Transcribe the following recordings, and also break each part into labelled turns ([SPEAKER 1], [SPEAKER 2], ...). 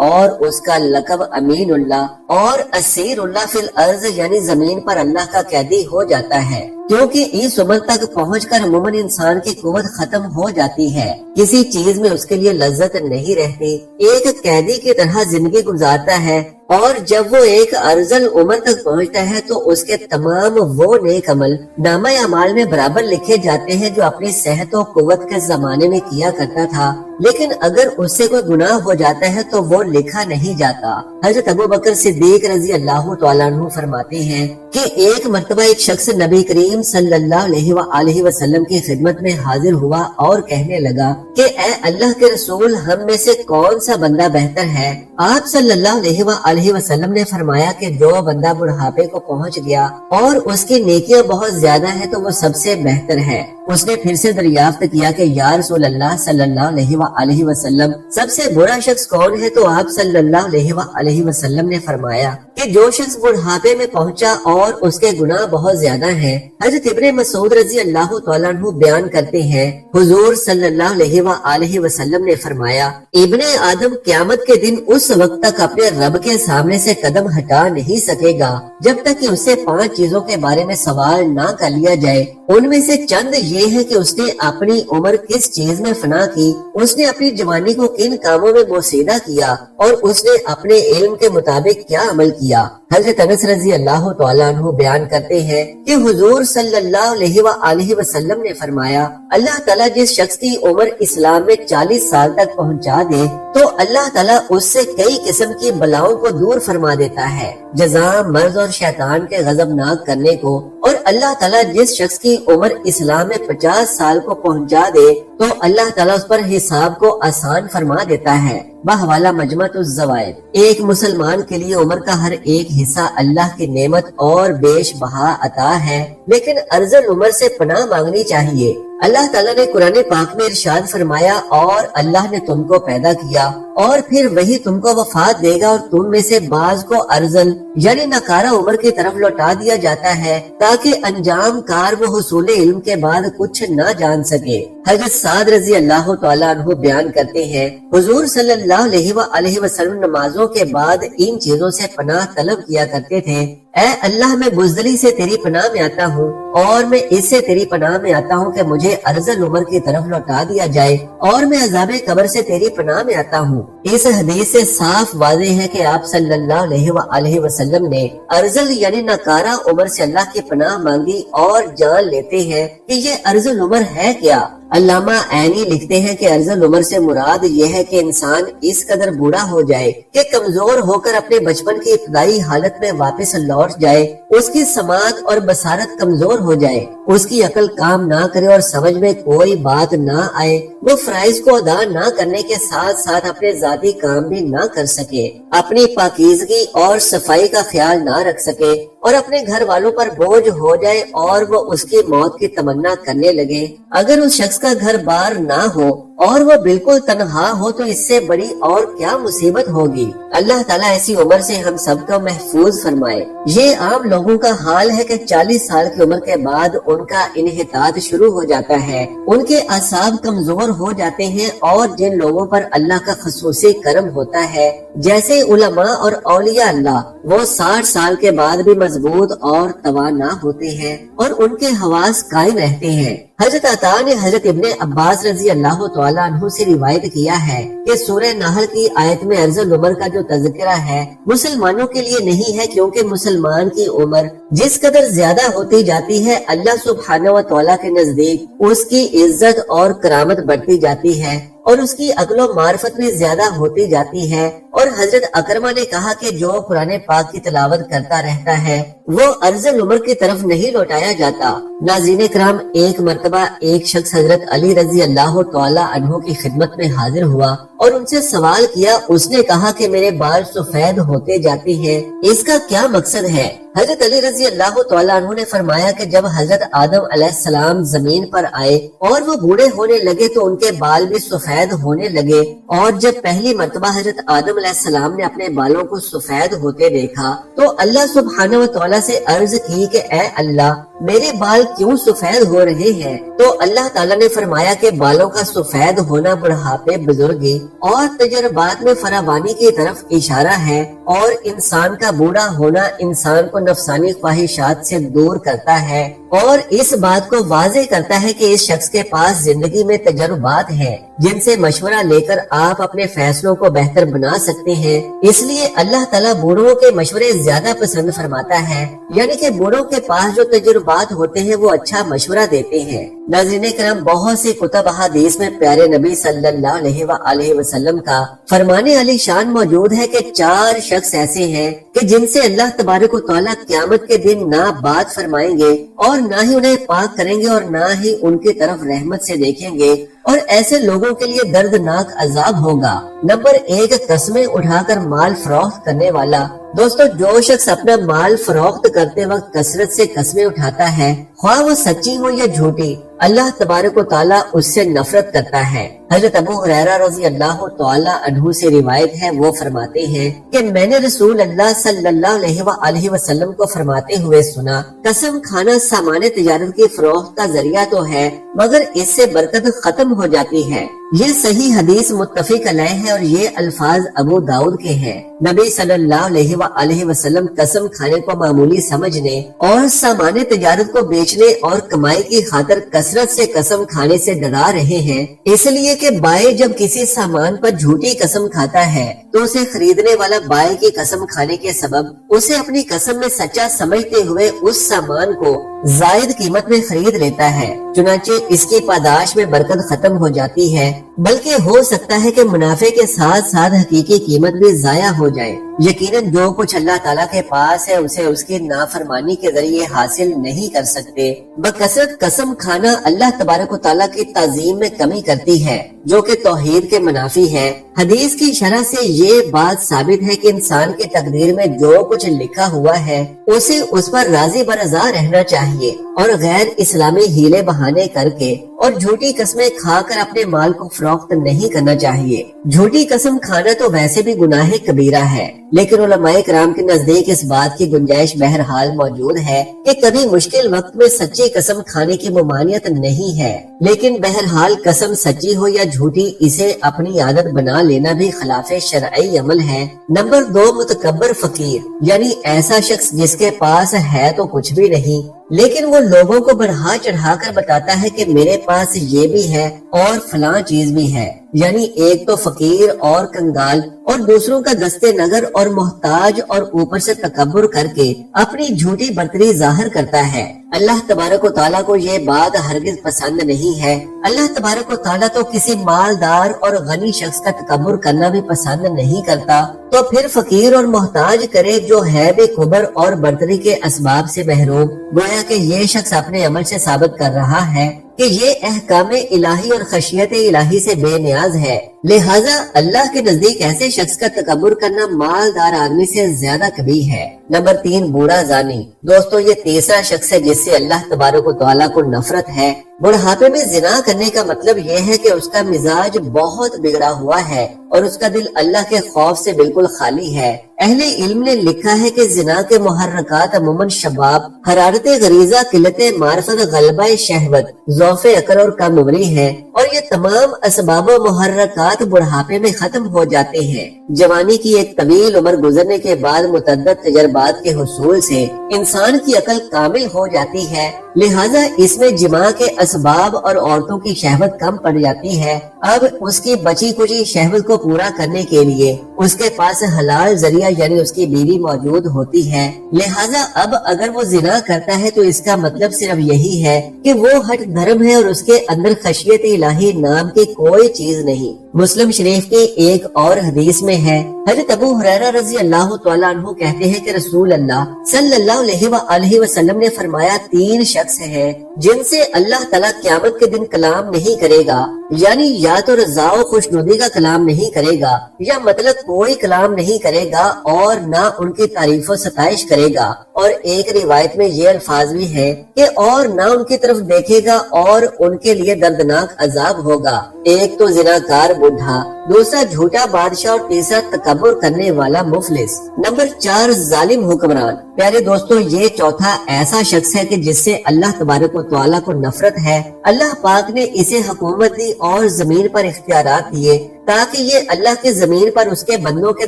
[SPEAKER 1] اور اس کا لقب امین اللہ اور اسیر اللہ فی الارض یعنی زمین پر اللہ کا قیدی ہو جاتا ہے، کیونکہ اس عمر تک پہنچ کر عموماً انسان کی قوت ختم ہو جاتی ہے، کسی چیز میں اس کے لیے لذت نہیں رہتی، ایک قیدی کی طرح زندگی گزارتا ہے، اور جب وہ ایک ارذل عمر تک پہنچتا ہے تو اس کے تمام وہ نیک عمل نامہ اعمال میں برابر لکھے جاتے ہیں جو اپنی صحت و قوت کے زمانے میں کیا کرتا تھا، لیکن اگر اس سے کوئی گناہ ہو جاتا ہے تو وہ لکھا نہیں جاتا۔ حضرت ابو بکر صدیق رضی اللہ تعالیٰ عنہ فرماتے ہیں کہ ایک مرتبہ ایک شخص نبی کریم صلی اللہ علیہ وآلہ وسلم کی خدمت میں حاضر ہوا اور کہنے لگا کہ اے اللہ کے رسول، ہم میں سے کون سا بندہ بہتر ہے؟ آپ صلی اللہ علیہ وآلہ وسلم نے فرمایا کہ جو بندہ بڑھاپے کو پہنچ گیا اور اس کی نیکیاں بہت زیادہ ہیں تو وہ سب سے بہتر ہے۔ اس نے پھر سے دریافت کیا کہ یا رسول اللہ صلی اللہ علیہ وآلہ وسلم، سب سے برا شخص کون ہے؟ تو آپ صلی اللہ علیہ وآلہ وسلم نے فرمایا کہ جو شخص بڑھاپے میں پہنچا اور اس کے گناہ بہت زیادہ ہیں۔ حضرت ابن مسعود رضی اللہ تعالیٰ عنہ بیان کرتے ہیں، حضور صلی اللہ علیہ وآلہ وسلم نے فرمایا، ابن آدم قیامت کے دن اس وقت تک اپنے رب کے سامنے سے قدم ہٹا نہیں سکے گا جب تک کہ اس سے 5 چیزوں کے بارے میں سوال نہ کر لیا جائے۔ ان میں سے چند یہ ہے کہ اس نے اپنی عمر کس چیز میں فنا کی، اس نے اپنی جوانی کو کن کاموں میں بوسیدہ کیا، اور اس نے اپنے علم کے مطابق کیا عمل کیا۔ حضرت انس رضی اللہ تعالیٰ عنہ بیان کرتے ہیں کہ حضور صلی اللہ علیہ وآلہ وسلم نے فرمایا، اللہ تعالیٰ جس شخص کی عمر اسلام میں 40 سال تک پہنچا دے تو اللہ تعالیٰ اس سے کئی قسم کی بلاؤں کو دور فرما دیتا ہے، جزا، مرض اور شیطان کے غضبناک کرنے کو، اور اللہ تعالیٰ جس شخص کی عمر اسلام میں 50 سال کو پہنچا دے تو اللہ تعالیٰ اس پر حساب کو آسان فرما دیتا ہے۔ بحوالہ مجمع الزوائد۔ ایک مسلمان کے لیے عمر کا ہر ایک حصہ اللہ کی نعمت اور بیش بہا عطا ہے، لیکن ارذل عمر سے پناہ مانگنی چاہیے۔ اللہ تعالیٰ نے قرآن پاک میں ارشاد فرمایا، اور اللہ نے تم کو پیدا کیا اور پھر وہی تم کو وفات دے گا، اور تم میں سے بعض کو ارذل یعنی ناکارہ عمر کی طرف لوٹا دیا جاتا ہے تاکہ انجام کار وہ حصول علم کے بعد کچھ نہ جان سکے۔ حضرت سعد رضی اللہ تعالیٰ عنہ بیان کرتے ہیں، حضور صلی اللہ علیہ وآلہ وسلم نمازوں کے بعد ان چیزوں سے پناہ طلب کیا کرتے تھے، اے اللہ، میں بزدلی سے تیری پناہ میں آتا ہوں، اور میں اس سے تیری پناہ میں آتا ہوں کہ مجھے ارذل عمر کی طرف لوٹا دیا جائے، اور میں عذاب قبر سے تیری پناہ میں آتا ہوں۔ اس حدیث سے صاف واضح ہے کہ آپ صلی اللہ علیہ وآلہ وسلم نے ارذل یعنی ناکارہ عمر سے اللہ کی پناہ مانگی، اور جان لیتے ہیں کہ یہ ارذل عمر ہے کیا۔ علامہ عینی لکھتے ہیں کہ ارذل عمر سے مراد یہ ہے کہ انسان اس قدر بوڑھا ہو جائے کہ کمزور ہو کر اپنے بچپن کی ابتدائی حالت میں واپس لوٹ جائے، اس کی سماعت اور بصارت کمزور ہو جائے، اس کی عقل کام نہ کرے اور سمجھ میں کوئی بات نہ آئے، وہ فرائض کو ادا نہ کرنے کے ساتھ ساتھ اپنے ذاتی کام بھی نہ کر سکے، اپنی پاکیزگی اور صفائی کا خیال نہ رکھ سکے، اور اپنے گھر والوں پر بوجھ ہو جائے اور وہ اس کی موت کی تمنا کرنے لگے۔ اگر اس شخص کا گھر بار نہ ہو اور وہ بالکل تنہا ہو تو اس سے بڑی اور کیا مصیبت ہوگی۔ اللہ تعالیٰ ایسی عمر سے ہم سب کو محفوظ فرمائے۔ یہ عام لوگوں کا حال ہے کہ 40 سال کی عمر کے بعد ان کا انحطاط شروع ہو جاتا ہے، ان کے اعصاب کمزور ہو جاتے ہیں، اور جن لوگوں پر اللہ کا خصوصی کرم ہوتا ہے جیسے علماء اور اولیاء اللہ، وہ 60 سال کے بعد بھی مضبوط اور توانا ہوتے ہیں اور ان کے حواس قائم رہتے ہیں۔ حضرت عطا نے حضرت ابن عباس رضی اللہ تعالیٰ عنہ سے روایت کیا ہے کہ سورہ نحل کی آیت میں ارذل عمر کا جو تذکرہ ہے مسلمانوں کے لیے نہیں ہے، کیونکہ مسلمان کی عمر جس قدر زیادہ ہوتی جاتی ہے اللہ سبحانہ و تعالیٰ کے نزدیک اس کی عزت اور کرامت بڑھتی جاتی ہے، اور اس کی عقل و معرفت بھی زیادہ ہوتی جاتی ہے۔ اور حضرت اکرمہ نے کہا کہ جو قرآن پاک کی تلاوت کرتا رہتا ہے وہ ارذل عمر کی طرف نہیں لوٹایا جاتا۔ ناظرین کرام، ایک مرتبہ ایک شخص حضرت علی رضی اللہ تعالی عنہ کی خدمت میں حاضر ہوا اور ان سے سوال کیا۔ اس نے کہا کہ میرے بال سفید ہوتے جاتے ہیں، اس کا کیا مقصد ہے؟ حضرت علی رضی اللہ تعالیٰ عنہ نے فرمایا کہ جب حضرت آدم علیہ السلام زمین پر آئے اور وہ بوڑھے ہونے لگے تو ان کے بال بھی سفید ہونے لگے، اور جب پہلی مرتبہ حضرت آدم علیہ السلام نے اپنے بالوں کو سفید ہوتے دیکھا تو اللہ سبحانہ و تعالیٰ سے عرض کی کہ اے اللہ، میرے بال کیوں سفید ہو رہے ہیں؟ تو اللہ تعالیٰ نے فرمایا کہ بالوں کا سفید ہونا بڑھاپے، بزرگی اور تجربات میں فراوانی کی طرف اشارہ ہے، اور انسان کا بوڑھا ہونا انسان کو نفسانی خواہشات سے دور کرتا ہے اور اس بات کو واضح کرتا ہے کہ اس شخص کے پاس زندگی میں تجربات ہیں جن سے مشورہ لے کر آپ اپنے فیصلوں کو بہتر بنا سکتے ہیں۔ اس لیے اللہ تعالیٰ بوڑھوں کے مشورے زیادہ پسند فرماتا ہے، یعنی کہ بوڑھوں کے پاس جو تجربات ہوتے ہیں وہ اچھا مشورہ دیتے ہیں۔ ناظرین کرام، بہت سی کتب احادیث میں پیارے نبی صلی اللہ علیہ وآلہ وسلم کا فرمان علی شان موجود ہے کہ 4 شخص ایسے ہیں کہ جن سے اللہ تبارک و تعالیٰ قیامت کے دن نہ بات فرمائیں گے اور نہ ہی انہیں پاک کریں گے اور نہ ہی ان کی طرف رحمت سے دیکھیں گے، اور ایسے لوگوں کے لیے دردناک عذاب ہوگا۔ نمبر 1، قسمیں اٹھا کر مال فروخت کرنے والا۔ دوستو، جو شخص اپنا مال فروخت کرتے وقت کثرت سے قسمیں اٹھاتا ہے، خواہ وہ سچی ہو یا جھوٹی، اللہ تبارک و تعالیٰ اس سے نفرت کرتا ہے۔ حضرت ابو ہریرہ رضی اللہ تعالیٰ عنہ سے روایت ہے، وہ فرماتے ہیں کہ میں نے رسول اللہ صلی اللہ علیہ وآلہ وسلم کو فرماتے ہوئے سنا، قسم کھانا سامان تجارت کی فروخت کا ذریعہ تو ہے مگر اس سے برکت ختم ہو جاتی ہے۔ یہ صحیح حدیث متفق علیہ ہے اور یہ الفاظ ابو داؤد کے ہیں۔ نبی صلی اللہ علیہ وآلہ وسلم قسم کھانے کو معمولی سمجھنے اور سامان تجارت کو بیچنے اور کمائی کی خاطر کثرت سے قسم کھانے سے ڈرا رہے ہیں، اس لیے کہ بائیں جب کسی سامان پر جھوٹی قسم کھاتا ہے تو اسے خریدنے والا بائیں کی قسم کھانے کے سبب اسے اپنی قسم میں سچا سمجھتے ہوئے اس سامان کو زائد قیمت میں خرید لیتا ہے، چنانچہ اس کی پاداش میں برکت ختم ہو جاتی ہے، بلکہ ہو سکتا ہے کہ منافع کے ساتھ ساتھ حقیقی قیمت بھی ضائع ہو جائے۔ یقیناً جو کچھ اللہ تعالیٰ کے پاس ہے اسے اس کی نافرمانی کے ذریعے حاصل نہیں کر سکتے۔ بکثرت قسم کھانا اللہ تبارک و تعالیٰ کی تعظیم میں کمی کرتی ہے، جو کہ توحید کے منافی ہے۔ حدیث کی شرح سے یہ بات ثابت ہے کہ انسان کی تقدیر میں جو کچھ لکھا ہوا ہے اسے اس پر راضی برضا رہنا چاہیے اور غیر اسلامی ہیلے بہانے کر کے اور جھوٹی قسمیں کھا کر اپنے مال کو فروخت نہیں کرنا چاہیے۔ جھوٹی قسم کھانا تو ویسے بھی گناہ کبیرہ ہے، لیکن علماء کرام کے نزدیک اس بات کی گنجائش بہرحال موجود ہے کہ کبھی مشکل وقت میں سچی قسم کھانے کی ممانعت نہیں ہے، لیکن بہرحال قسم سچی ہو یا جھوٹی اسے اپنی عادت بنا لینا بھی خلاف شرعی عمل ہے۔ نمبر 2، متکبر فقیر، یعنی ایسا شخص جس کے پاس ہے تو کچھ بھی نہیں لیکن وہ لوگوں کو بڑھا چڑھا کر بتاتا ہے کہ میرے پاس یہ بھی ہے اور فلاں چیز بھی ہے، یعنی ایک تو فقیر اور کنگال اور دوسروں کا دستے نگر اور محتاج، اور اوپر سے تکبر کر کے اپنی جھوٹی برتری ظاہر کرتا ہے۔ اللہ تبارک و تعالیٰ کو یہ بات ہرگز پسند نہیں ہے۔ اللہ تبارک و تعالیٰ تو کسی مالدار اور غنی شخص کا تکبر کرنا بھی پسند نہیں کرتا، تو پھر فقیر اور محتاج کرے جو ہے بے کبر اور برتری کے اسباب سے محروم۔ گویا کہ یہ شخص اپنے عمل سے ثابت کر رہا ہے کہ یہ احکام الہی اور خشیت الہی سے بے نیاز ہے، لہذا اللہ کے نزدیک ایسے شخص کا تکبر کرنا مالدار آدمی سے زیادہ کبھی ہے۔ نمبر 3، بوڑھا زانی۔ دوستو، یہ تیسرا شخص ہے جس سے اللہ تبارک و تعالیٰ کو نفرت ہے۔ بڑھاپے میں زنا کرنے کا مطلب یہ ہے کہ اس کا مزاج بہت بگڑا ہوا ہے اور اس کا دل اللہ کے خوف سے بالکل خالی ہے۔ اہل علم نے لکھا ہے کہ زنا کے محرکات عموماً شباب، حرارت غریزہ، قلت معرفت، غلبہ شہوت، ذوف عقل اور کم عمری ہیں، اور یہ تمام اسباب و محرکات بڑھاپے میں ختم ہو جاتے ہیں۔ جوانی کی ایک طویل عمر گزرنے کے بعد متعدد تجربات کے حصول سے انسان کی عقل کامل ہو جاتی ہے، لہذا اس میں جماع کے اسباب اور عورتوں کی شہوت کم پڑ جاتی ہے۔ اب اس کی بچی کچی شہوت کو پورا کرنے کے لیے اس کے پاس حلال ذریعہ یعنی اس کی بیوی موجود ہوتی ہے، لہذا اب اگر وہ زنا کرتا ہے تو اس کا مطلب صرف یہی ہے کہ وہ ہٹ دھرم ہے اور اس کے اندر خشیت الہی نام کی کوئی چیز نہیں۔ مسلم شریف کی ایک اور حدیث میں ہے، حضرت ابو ہریرہ رضی اللہ تعالیٰ عنہ کہتے ہیں کہ رسول اللہ صلی اللہ علیہ وآلہ وسلم نے فرمایا 3 شخص ہیں جن سے اللہ تعالیٰ قیامت کے دن کلام نہیں کرے گا، یعنی یا تو رضا و خوشنودی کا کلام نہیں کرے گا یا مطلب کوئی کلام نہیں کرے گا اور نہ ان کی تعریف و ستائش کرے گا۔ اور ایک روایت میں یہ الفاظ بھی ہیں کہ اور نہ ان کی طرف دیکھے گا اور ان کے لیے دردناک عذاب ہوگا۔ ایک تو زناکار بڈھا، دوسرا جھوٹا بادشاہ اور تیسرا تکبر کرنے والا مفلس۔ نمبر 4 ظالم حکمران۔ پیارے دوستو، یہ چوتھا ایسا شخص ہے کہ جس سے اللہ تبارک و تعالیٰ کو نفرت ہے۔ اللہ پاک نے اسے حکومت دی اور زمین پر اختیارات دیے تاکہ یہ اللہ کے زمین پر اس کے بندوں کے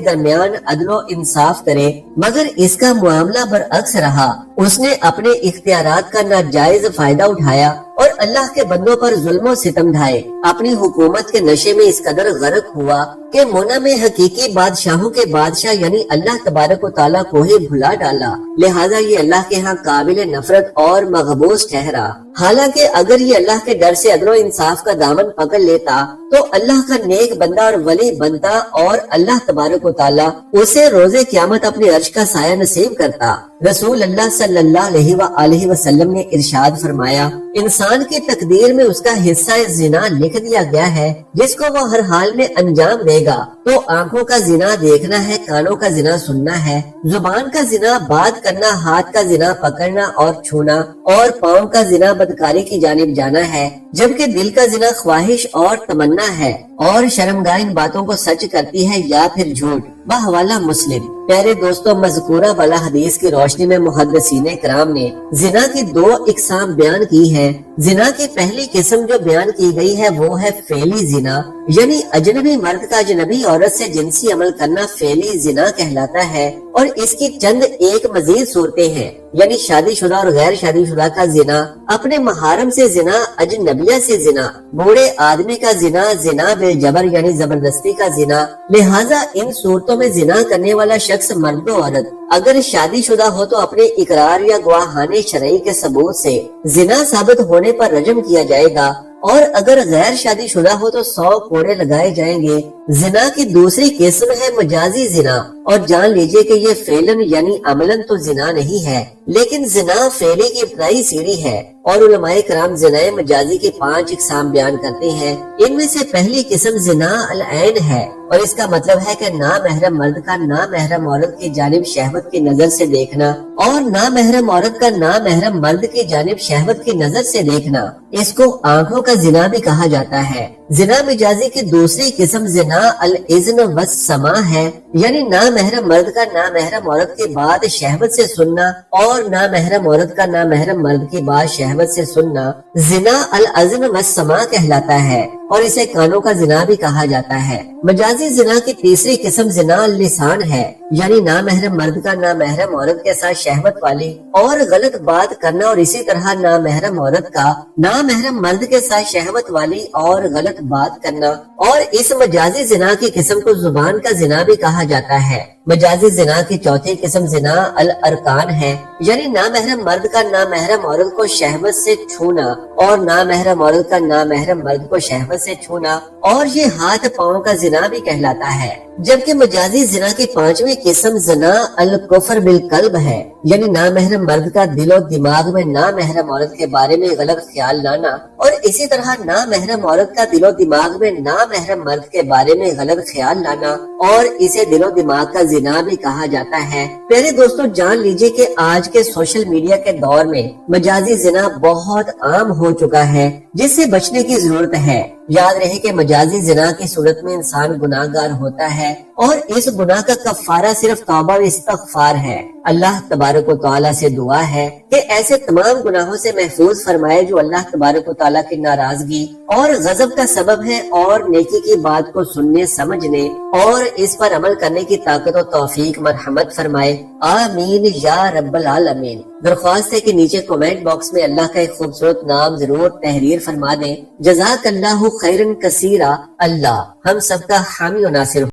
[SPEAKER 1] درمیان عدل و انصاف کرے، مگر اس کا معاملہ برعکس رہا۔ اس نے اپنے اختیارات کا ناجائز فائدہ اٹھایا اور اللہ کے بندوں پر ظلم و ستم ڈھائے۔ اپنی حکومت کے نشے میں اس قدر غرق ہوا کہ منع میں حقیقی بادشاہوں کے بادشاہ یعنی اللہ تبارک و تعالیٰ کو ہی بھلا ڈالا، لہذا یہ اللہ کے ہاں قابل نفرت اور مغبوض ٹھہرا۔ حالانکہ اگر یہ اللہ کے ڈر سے عدل و انصاف کا دامن پکڑ لیتا تو اللہ کا نیک بندہ اور ولی بنتا اور اللہ تبارک و تعالیٰ اسے روز قیامت اپنے عرش کا سایہ نصیب کرتا۔ رسول اللہ صلی اللہ علیہ وآلہ وسلم نے ارشاد فرمایا، انسان کی تقدیر میں اس کا حصہ زنا لکھ دیا گیا ہے جس کو وہ ہر حال میں انجام دے گا۔ تو آنکھوں کا زنا دیکھنا ہے، کانوں کا زنا سننا ہے، زبان کا زنا بات کرنا، ہاتھ کا زنا پکڑنا اور چھونا، اور پاؤں کا زنا بدکاری کی جانب جانا ہے، جبکہ دل کا زنا خواہش اور تمنا ہے، اور شرمگاہ ان باتوں کو سچ کرتی ہے یا پھر جھوٹ۔ بحوالہ مسلم۔ پیارے دوستو، مذکورہ والا حدیث کی روشنی میں محدثین کرام نے زنا کی 2 اقسام بیان کی ہیں۔ زنا کی پہلی قسم جو بیان کی گئی ہے وہ ہے فعلی زنا، یعنی اجنبی مرد کا اجنبی عورت سے جنسی عمل کرنا فعلی زنا کہلاتا ہے، اور اس کی چند ایک مزید صورتیں ہیں، یعنی شادی شدہ اور غیر شادی شدہ کا زنا، اپنے محارم سے زنا، اجنبیہ سے زنا، بوڑھے آدمی کا زنا، زنا بالجبر یعنی زبردستی کا زنا۔ لہٰذا ان صورتوں میں زنا کرنے والا شخص مرد و عورت اگر شادی شدہ ہو تو اپنے اقرار یا گواہان شرعی کے ثبوت سے زنا ثابت ہونے پر رجم کیا جائے گا، اور اگر غیر شادی شدہ ہو تو 100 کوڑے لگائے جائیں گے۔ زنا کی دوسری قسم ہے مجازی زنا، اور جان لیجئے کہ یہ فعلاً یعنی عملاً تو زنا نہیں ہے، لیکن زنا فعلی کی ابتدائی سیڑھی ہے، اور علماء کرام زنا مجازی کی 5 اقسام بیان کرتے ہیں۔ ان میں سے پہلی قسم زنا العین ہے، اور اس کا مطلب ہے کہ نامحرم مرد کا نامحرم عورت کی جانب شہوت کی نظر سے دیکھنا، اور نامحرم عورت کا نامحرم مرد کی جانب شہوت کی نظر سے دیکھنا۔ اس کو آنکھوں کا زنا بھی کہا جاتا ہے۔ زنا مجازی کی دوسری قسم زنا الاذن والسماع ہے، یعنی نامحرم مرد کا نامحرم عورت کی بات شہوت سے سننا اور نامحرم عورت کا نامحرم مرد کی بات شہوت سے سننا زنا الاذن والسماع کہلاتا ہے، اور اسے کانوں کا زنا بھی کہا جاتا ہے۔ مجازی زنا کی تیسری قسم زنا اللسان ہے، یعنی نامحرم مرد کا نامحرم عورت کے ساتھ شہوت والی اور غلط بات کرنا، اور اسی طرح نامحرم عورت کا نامحرم مرد کے ساتھ شہوت والی اور غلط بات کرنا، اور اس مجازی زنا کی قسم کو زبان کا زنا بھی کہا جاتا ہے۔ مجازی زنا کی چوتھی قسم زنا الارکان ہے، یعنی نامحرم مرد کا نامحرم عورت کو شہوت سے چھونا اور نامحرم عورت کا نامحرم مرد کو شہوت سے چھونا، اور یہ ہاتھ پاؤں کا زنا بھی کہلاتا ہے۔ جبکہ مجازی زنا کی 5ویں قسم زنا الکفر بالقلب ہے، یعنی نامحرم مرد کا دل و دماغ میں نامحرم عورت کے بارے میں غلط خیال لانا، اور اسی طرح نامحرم عورت کا دل و دماغ میں نامحرم مرد کے بارے میں غلط خیال لانا، اور اسے دل و دماغ کا زنا بھی کہا جاتا ہے۔ پیارے دوستو، جان لیجئے کہ آج کے سوشل میڈیا کے دور میں مجازی زنا بہت عام ہو چکا ہے، جس سے بچنے کی ضرورت ہے۔ یاد رہے کہ مجازی زنا کی صورت میں انسان گناہ گار ہوتا ہے، اور اس گناہ کا کفارہ صرف توبہ و استغفار ہے۔ اللہ تبارک و تعالیٰ سے دعا ہے کہ ایسے تمام گناہوں سے محفوظ فرمائے جو اللہ تبارک و تعالیٰ کی ناراضگی اور غضب کا سبب ہے، اور نیکی کی بات کو سننے سمجھنے اور اس پر عمل کرنے کی طاقت و توفیق مرحمت فرمائے۔ آمین یا رب العالمین۔ درخواست ہے کہ نیچے کومنٹ باکس میں اللہ کا ایک خوبصورت نام ضرور تحریر فرما دیں۔ جزاک اللہ خیرن کثیرہ۔ اللہ ہم سب کا حامی و ناصر